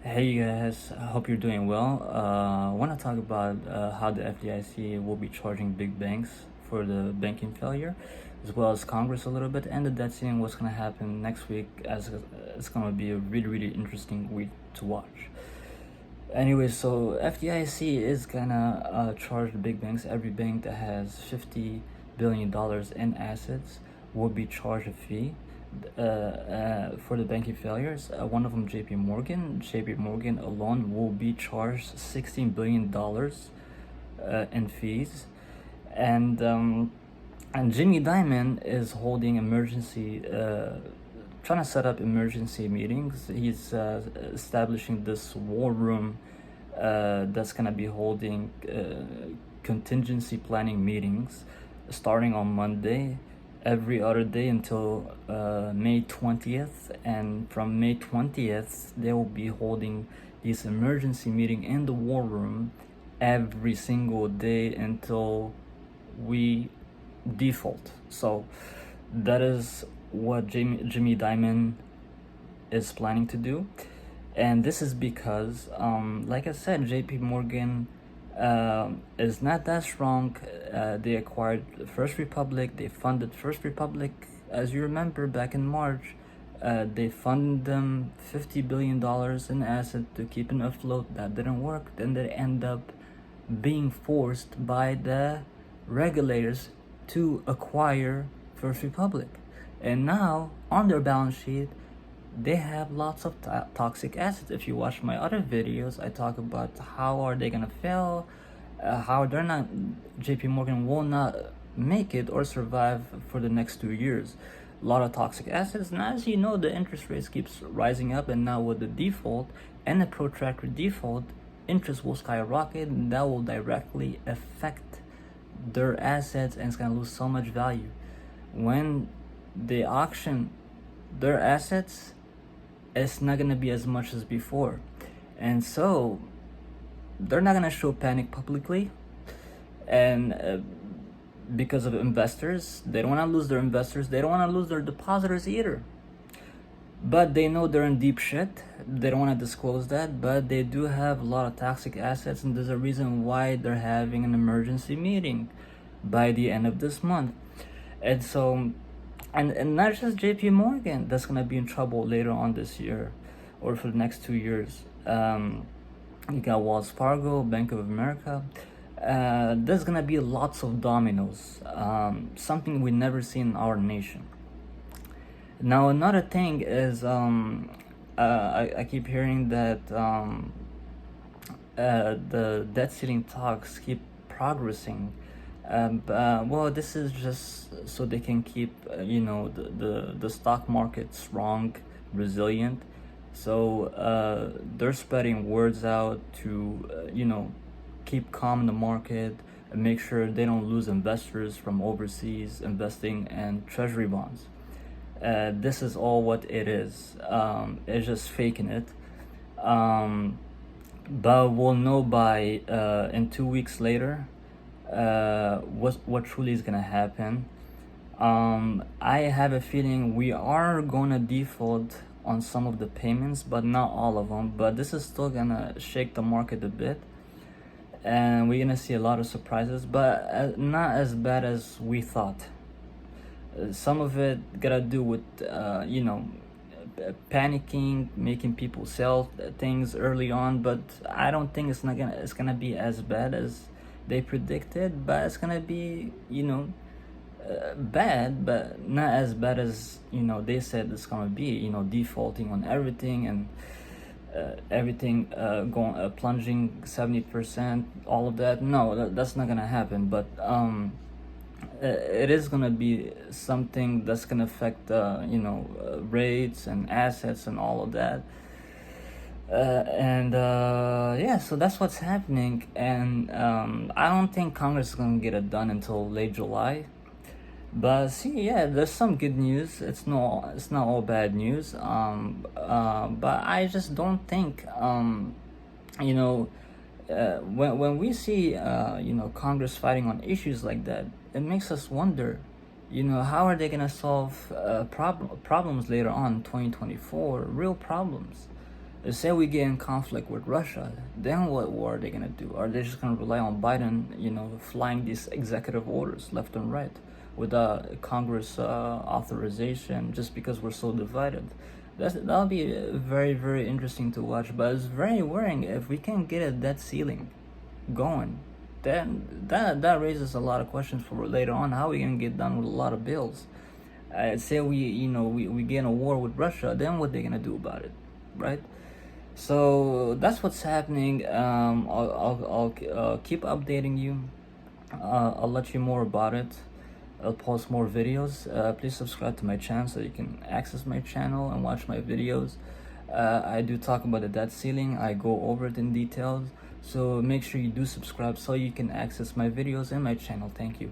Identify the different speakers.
Speaker 1: Hey guys, I hope you're doing well. I want to talk about how the FDIC will be charging big banks for the banking failure, as well as Congress a little bit, and the debt ceiling, what's going to happen next week, as it's going to be a really interesting week to watch. Anyway, so FDIC is going to charge the big banks. Every bank that has $50 billion in assets will be charged a fee for the banking failures. One of them, JP Morgan. JP Morgan alone will be charged $16 billion in fees, and Jimmy Dimon is holding trying to set up emergency meetings. He's establishing this war room that's gonna be holding contingency planning meetings starting on Monday, every other day until May 20th, and from May 20th they will be holding this emergency meeting in the war room every single day until we default. So that is what Jimmy Dimon is planning to do, and this is because like I said, JP Morgan is not that strong. They acquired First Republic. They funded First Republic, as you remember, back in March. They funded them $50 billion in assets to keep them afloat. That didn't work. Then they end up being forced by the regulators to acquire First Republic. And now, on their balance sheet, they have lots of toxic assets. If you watch my other videos, I talk about how are they gonna fail, how they're not, JP Morgan will not make it or survive for the next 2 years. A lot of toxic assets, and as you know, the interest rates keeps rising up, and now with the default and the protracted default, interest will skyrocket, and that will directly affect their assets, and it's gonna lose so much value. When they auction their assets, it's not gonna be as much as before, and so they're not gonna show panic publicly, and because of investors, they don't want to lose their investors, they don't want to lose their depositors either, but they know they're in deep shit. They don't want to disclose that, but they do have a lot of toxic assets, and there's a reason why they're having an emergency meeting by the end of this month. And so, and not just JP Morgan that's gonna be in trouble later on this year or for the next 2 years. You got Wells Fargo, Bank of America. There's gonna be lots of dominoes, something we never see in our nation. Now, another thing is, I keep hearing that the debt ceiling talks keep progressing. Well, this is just so they can keep, the stock market strong, resilient. So they're spreading words out to, keep calm in the market and make sure they don't lose investors from overseas investing in treasury bonds. This is all what it is. It's just faking it. But we'll know by in 2 weeks later what truly is gonna happen. I have a feeling we are gonna default on some of the payments, but not all of them. But this is still gonna shake the market a bit, and we're gonna see a lot of surprises, but not as bad as we thought. Some of it gotta do with panicking, making people sell things early on, but I don't think it's gonna be as bad as they predicted, but it's gonna be bad, but not as bad as they said it's gonna be. Defaulting on everything, and everything going plunging 70%, all of that. No, that's not gonna happen. But it is gonna be something that's gonna affect rates and assets and all of that. And yeah, so that's what's happening, and I don't think Congress is gonna get it done until late July. But see, yeah, there's some good news. It's not all bad news. But I just don't think when we see Congress fighting on issues like that, it makes us wonder, how are they gonna solve problems later on in 2024? Real problems. Say we get in conflict with Russia, then what are they gonna do? Are they just gonna rely on Biden, flying these executive orders left and right without Congress authorization, just because we're so divided? That'll be very, very interesting to watch. But it's very worrying if we can get a debt ceiling going. Then that raises a lot of questions for later on. How are we gonna get done with a lot of bills? Say we get in a war with Russia, then what they gonna do about it, right? So that's what's happening. I'll keep updating you. I'll let you more about it. I'll post more videos. Please subscribe to my channel so you can access my channel and watch my videos. I do talk about the debt ceiling. I go over it in details. So make sure you do subscribe so you can access my videos and my channel. Thank you.